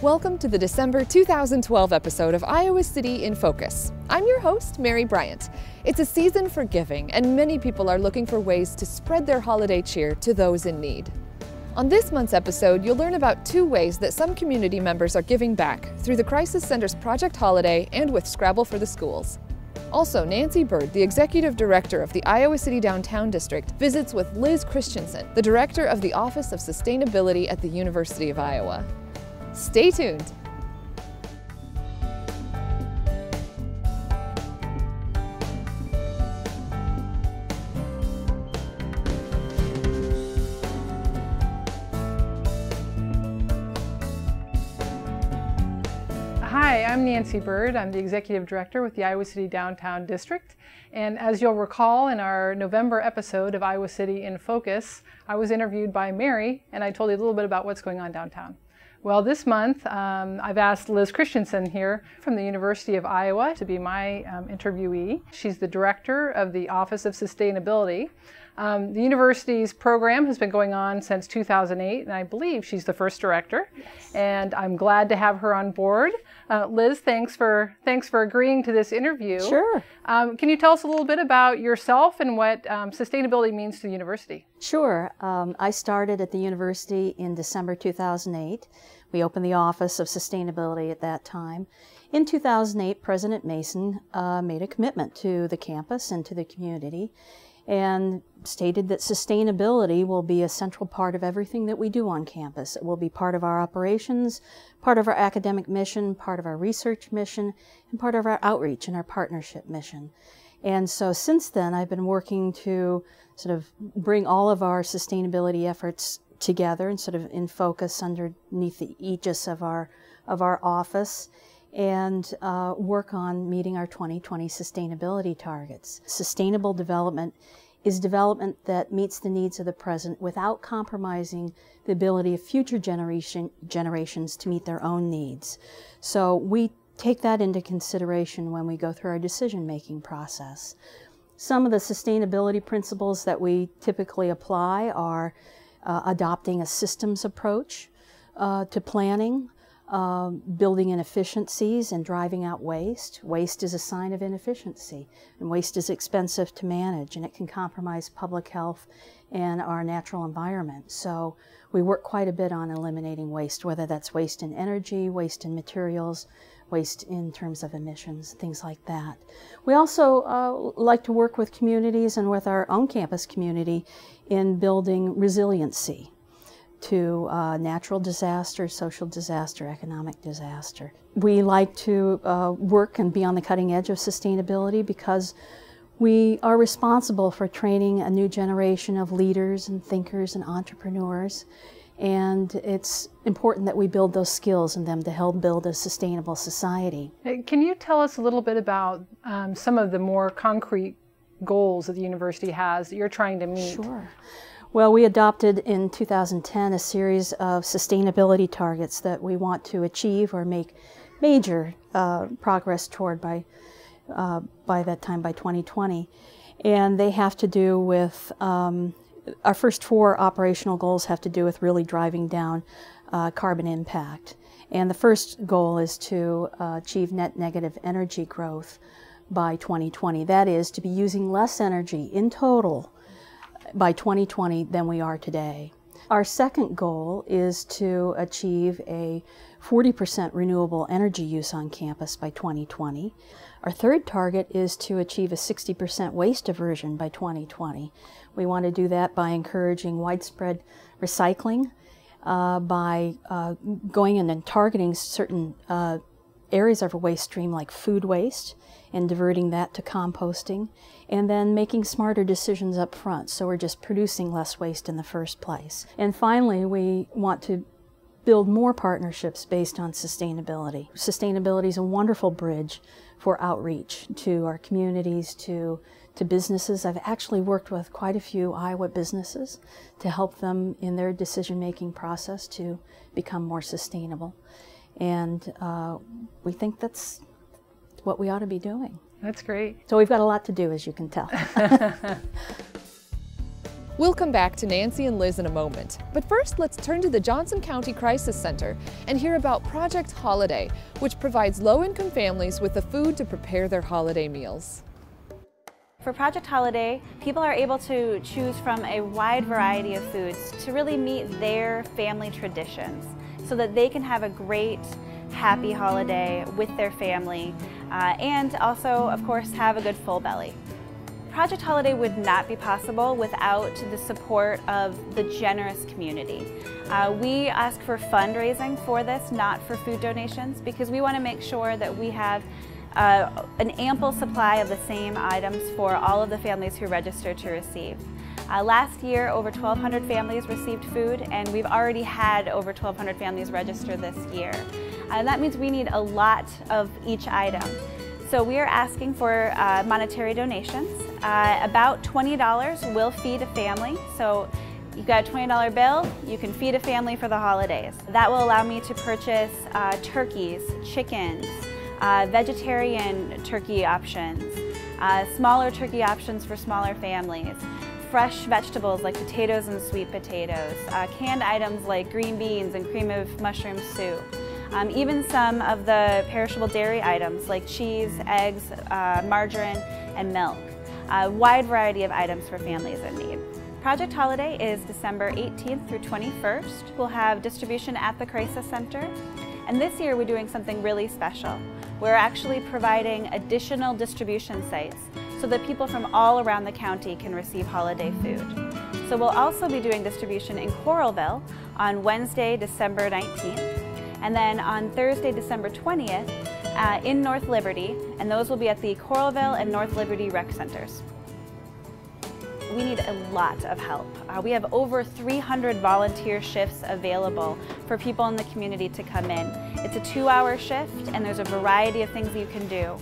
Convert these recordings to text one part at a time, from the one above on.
Welcome to the December 2012 episode of Iowa City in Focus. I'm your host, Mary Bryant. It's a season for giving, and many people are looking for ways to spread their holiday cheer to those in need. On this month's episode, you'll learn about 2 ways that some community members are giving back through the Crisis Center's Project Holiday and with Scrabble for the Schools. Also, Nancy Bird, the Executive Director of the Iowa City Downtown District, visits with Liz Christiansen, the Director of the Office of Sustainability at the University of Iowa. Stay tuned. Hi, I'm Nancy Bird. I'm the Executive Director with the Iowa City Downtown District. And as you'll recall in our November episode of Iowa City in Focus, I was interviewed by Mary and I told you a little bit about what's going on downtown. Well, this month I've asked Liz Christiansen here from the University of Iowa to be my interviewee. She's the Director of the Office of Sustainability. The university's program has been going on since 2008, and I believe she's the first director. Yes. And I'm glad to have her on board. Liz, thanks for agreeing to this interview. Sure. Can you tell us a little bit about yourself and what sustainability means to the university? Sure. I started at the university in December 2008. We opened the Office of Sustainability at that time. In 2008, President Mason made a commitment to the campus and to the community and stated that sustainability will be a central part of everything that we do on campus. It will be part of our operations, part of our academic mission, part of our research mission, and part of our outreach and our partnership mission. And so since then, I've been working to sort of bring all of our sustainability efforts together and sort of in focus underneath the aegis of our office, and work on meeting our 2020 sustainability targets. Sustainable development is development that meets the needs of the present without compromising the ability of future generations to meet their own needs. So we take that into consideration when we go through our decision-making process. Some of the sustainability principles that we typically apply are adopting a systems approach to planning, building in efficiencies and driving out waste. Waste is a sign of inefficiency, and waste is expensive to manage, and it can compromise public health and our natural environment. So we work quite a bit on eliminating waste, whether that's waste in energy, waste in materials, waste in terms of emissions, things like that. We also like to work with communities and with our own campus community in building resiliency to natural disaster, social disaster, economic disaster. We like to work and be on the cutting edge of sustainability because we are responsible for training a new generation of leaders and thinkers and entrepreneurs. And it's important that we build those skills in them to help build a sustainable society. Can you tell us a little bit about some of the more concrete goals that the university has that you're trying to meet? Sure. Well, we adopted in 2010 a series of sustainability targets that we want to achieve or make major progress toward by that time, by 2020. And they have to do with, our first 4 operational goals have to do with really driving down carbon impact. And the first goal is to achieve net negative energy growth by 2020. That is, to be using less energy in total by 2020 than we are today. Our second goal is to achieve a 40% renewable energy use on campus by 2020. Our third target is to achieve a 60% waste diversion by 2020. We want to do that by encouraging widespread recycling, by going in and targeting certain areas of our waste stream like food waste and diverting that to composting, and then making smarter decisions up front so we're just producing less waste in the first place. And finally, we want to build more partnerships based on sustainability. Sustainability is a wonderful bridge for outreach to our communities, to businesses. I've actually worked with quite a few Iowa businesses to help them in their decision-making process to become more sustainable. And we think that's what we ought to be doing. That's great. So we've got a lot to do, as you can tell. We'll come back to Nancy and Liz in a moment, but first let's turn to the Johnson County Crisis Center and hear about Project Holiday, which provides low-income families with the food to prepare their holiday meals. For Project Holiday, people are able to choose from a wide variety of foods to really meet their family traditions so that they can have a great, happy holiday with their family and also, of course, have a good full belly. Project Holiday would not be possible without the support of the generous community. We ask for fundraising for this, not for food donations, because we want to make sure that we have an ample supply of the same items for all of the families who register to receive. Last year, over 1,200 families received food, and we've already had over 1,200 families register this year. That means we need a lot of each item. So we are asking for monetary donations. About $20 will feed a family. So you've got a $20 bill, you can feed a family for the holidays. That will allow me to purchase turkeys, chickens, vegetarian turkey options, smaller turkey options for smaller families, fresh vegetables like potatoes and sweet potatoes, canned items like green beans and cream of mushroom soup, even some of the perishable dairy items like cheese, eggs, margarine, and milk. A wide variety of items for families in need. Project Holiday is December 18th through 21st. We'll have distribution at the Crisis Center. And this year we're doing something really special. We're actually providing additional distribution sites so that people from all around the county can receive holiday food. So we'll also be doing distribution in Coralville on Wednesday, December 19th, and then on Thursday, December 20th in North Liberty, and those will be at the Coralville and North Liberty Rec Centers. We need a lot of help. We have over 300 volunteer shifts available for people in the community to come in. It's a 2-hour shift, and there's a variety of things you can do.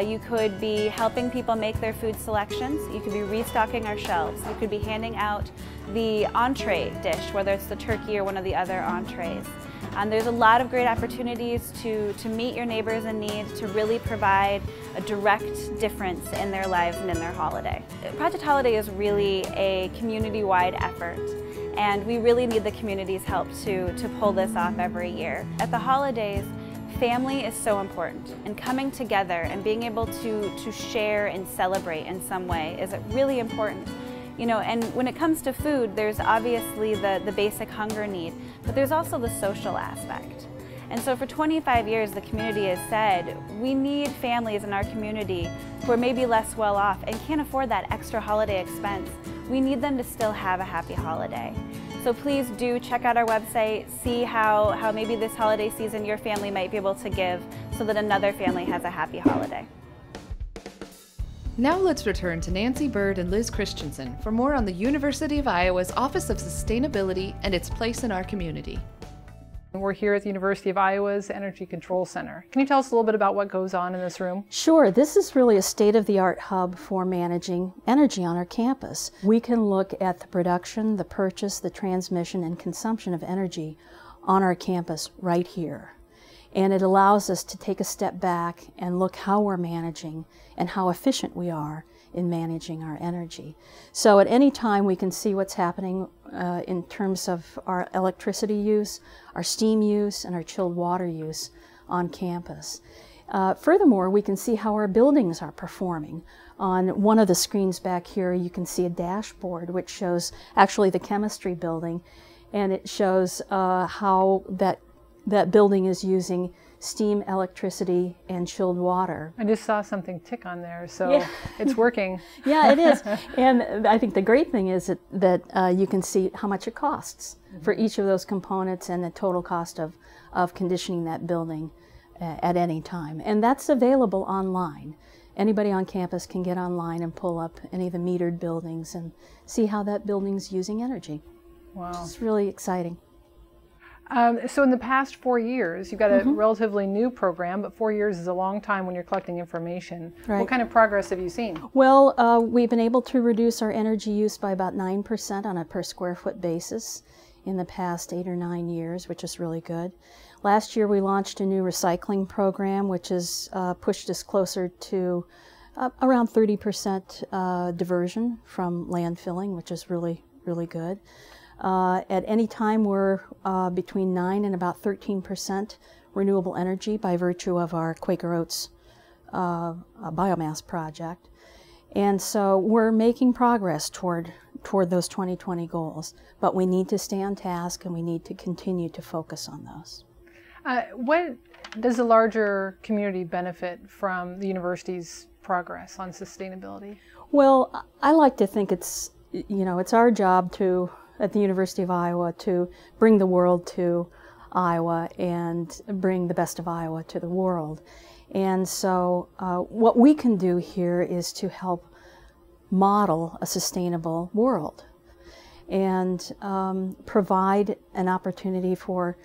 You could be helping people make their food selections. You could be restocking our shelves. You could be handing out the entree dish, whether it's the turkey or one of the other entrees. There's a lot of great opportunities to meet your neighbors in need, to really provide a direct difference in their lives and in their holiday. Project Holiday is really a community-wide effort, and we really need the community's help to pull this off every year. At the holidays, family is so important, and coming together and being able to share and celebrate in some way is really important. You know, and when it comes to food, there's obviously the basic hunger need, but there's also the social aspect. And so for 25 years, the community has said, we need families in our community who are maybe less well off and can't afford that extra holiday expense. We need them to still have a happy holiday. So please do check out our website, see how maybe this holiday season your family might be able to give so that another family has a happy holiday. Now let's return to Nancy Bird and Liz Christiansen for more on the University of Iowa's Office of Sustainability and its place in our community. We're here at the University of Iowa's Energy Control Center. Can you tell us a little bit about what goes on in this room? Sure. This is really a state-of-the-art hub for managing energy on our campus. We can look at the production, the purchase, the transmission, and consumption of energy on our campus right here. And it allows us to take a step back and look how we're managing and how efficient we are in managing our energy. So at any time we can see what's happening in terms of our electricity use, our steam use, and our chilled water use on campus. Furthermore, we can see how our buildings are performing. On one of the screens back here you can see a dashboard which shows actually the chemistry building, and it shows how that building is using steam, electricity, and chilled water. I just saw something tick on there, so yeah. It's working. Yeah, it is. And I think the great thing is that you can see how much it costs for each of those components and the total cost of conditioning that building at any time. And that's available online. Anybody on campus can get online and pull up any of the metered buildings and see how that building's using energy. Wow. It's really exciting. So in the past 4 years, you've got a relatively new program, but 4 years is a long time when you're collecting information. Right. What kind of progress have you seen? Well, we've been able to reduce our energy use by about 9% on a per square foot basis in the past 8 or 9 years, which is really good. Last year we launched a new recycling program, which has pushed us closer to around 30% diversion from landfilling, which is really, really good. At any time, we're between 9 and about 13% renewable energy by virtue of our Quaker Oats biomass project. And so we're making progress toward those 2020 goals, but we need to stay on task and we need to continue to focus on those. What does the larger community benefit from the university's progress on sustainability? Well, I like to think it's our job at the University of Iowa to bring the world to Iowa and bring the best of Iowa to the world. And so what we can do here is to help model a sustainable world and provide an opportunity for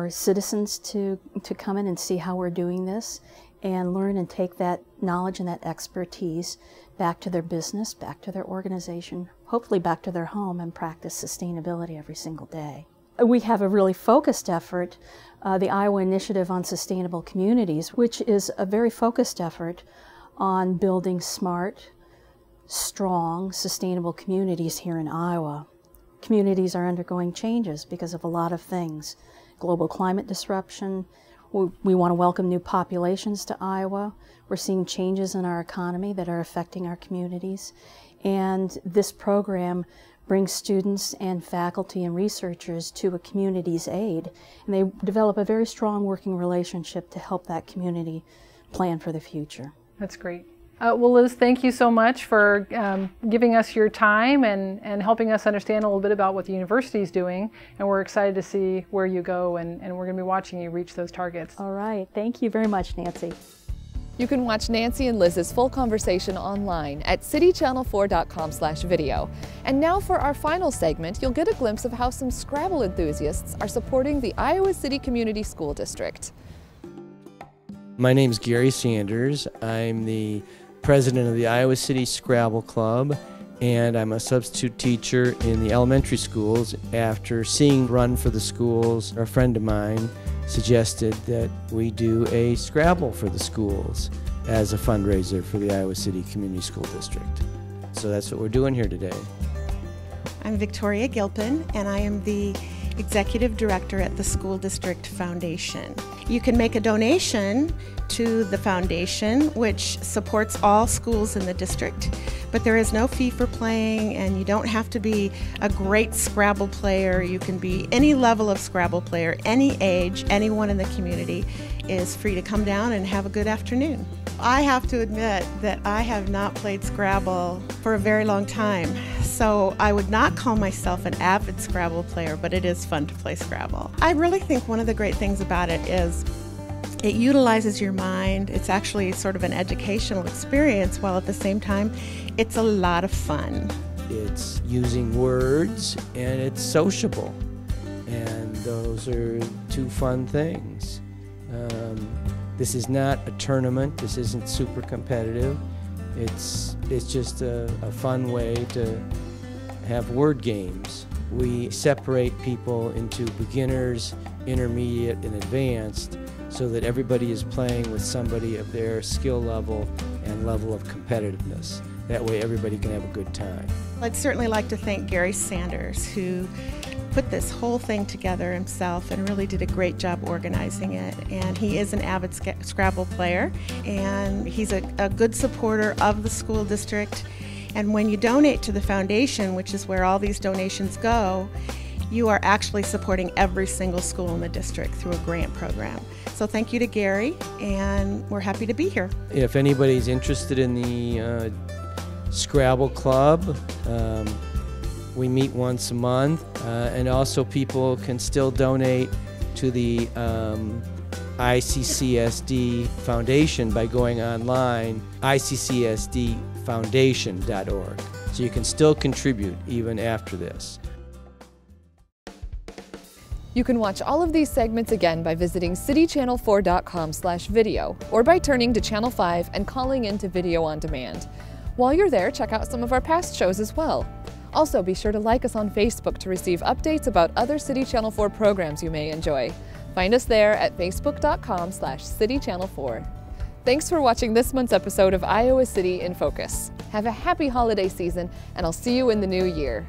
citizens to come in and see how we're doing this and learn and take that knowledge and that expertise back to their business, back to their organization, hopefully back to their home, and practice sustainability every single day. We have a really focused effort, the Iowa Initiative on Sustainable Communities, which is a very focused effort on building smart, strong, sustainable communities here in Iowa. Communities are undergoing changes because of a lot of things. Global climate disruption. We want to welcome new populations to Iowa. We're seeing changes in our economy that are affecting our communities. And this program brings students and faculty and researchers to a community's aid. And they develop a very strong working relationship to help that community plan for the future. That's great. Well, Liz, thank you so much for giving us your time and helping us understand a little bit about what the university is doing. And we're excited to see where you go, and we're going to be watching you reach those targets. All right. Thank you very much, Nancy. You can watch Nancy and Liz's full conversation online at citychannel4.com/video. And now for our final segment, you'll get a glimpse of how some Scrabble enthusiasts are supporting the Iowa City Community School District. My name is Gary Sanders. I'm the president of the Iowa City Scrabble Club, and I'm a substitute teacher in the elementary schools. After seeing Run for the Schools, a friend of mine suggested that we do a Scrabble for the schools as a fundraiser for the Iowa City Community School District. So that's what we're doing here today. I'm Victoria Gilpin, and I am the Executive Director at the School District Foundation. You can make a donation to the foundation, which supports all schools in the district, but there is no fee for playing, and you don't have to be a great Scrabble player. You can be any level of Scrabble player, any age, anyone in the community is free to come down and have a good afternoon. I have to admit that I have not played Scrabble for a very long time, so I would not call myself an avid Scrabble player, but it is fun to play Scrabble. I really think one of the great things about it is it utilizes your mind. It's actually sort of an educational experience, while at the same time, it's a lot of fun. It's using words and it's sociable, and those are two fun things. This is not a tournament. This isn't super competitive. It's just a fun way to have word games. We separate people into beginners, intermediate, and advanced, so that everybody is playing with somebody of their skill level and level of competitiveness. That way everybody can have a good time. I'd certainly like to thank Gary Sanders, who put this whole thing together himself and really did a great job organizing it. And he is an avid Scrabble player, and he's a good supporter of the school district. And when you donate to the foundation, which is where all these donations go, you are actually supporting every single school in the district through a grant program. So thank you to Gary, and we're happy to be here. If anybody's interested in the Scrabble Club, we meet once a month, and also people can still donate to the ICCSD Foundation by going online, iccsdfoundation.org. So you can still contribute even after this. You can watch all of these segments again by visiting citychannel4.com/video or by turning to Channel 5 and calling into Video on Demand. While you're there, check out some of our past shows as well. Also, be sure to like us on Facebook to receive updates about other City Channel 4 programs you may enjoy. Find us there at facebook.com/citychannel4. Thanks for watching this month's episode of Iowa City in Focus. Have a happy holiday season, and I'll see you in the new year.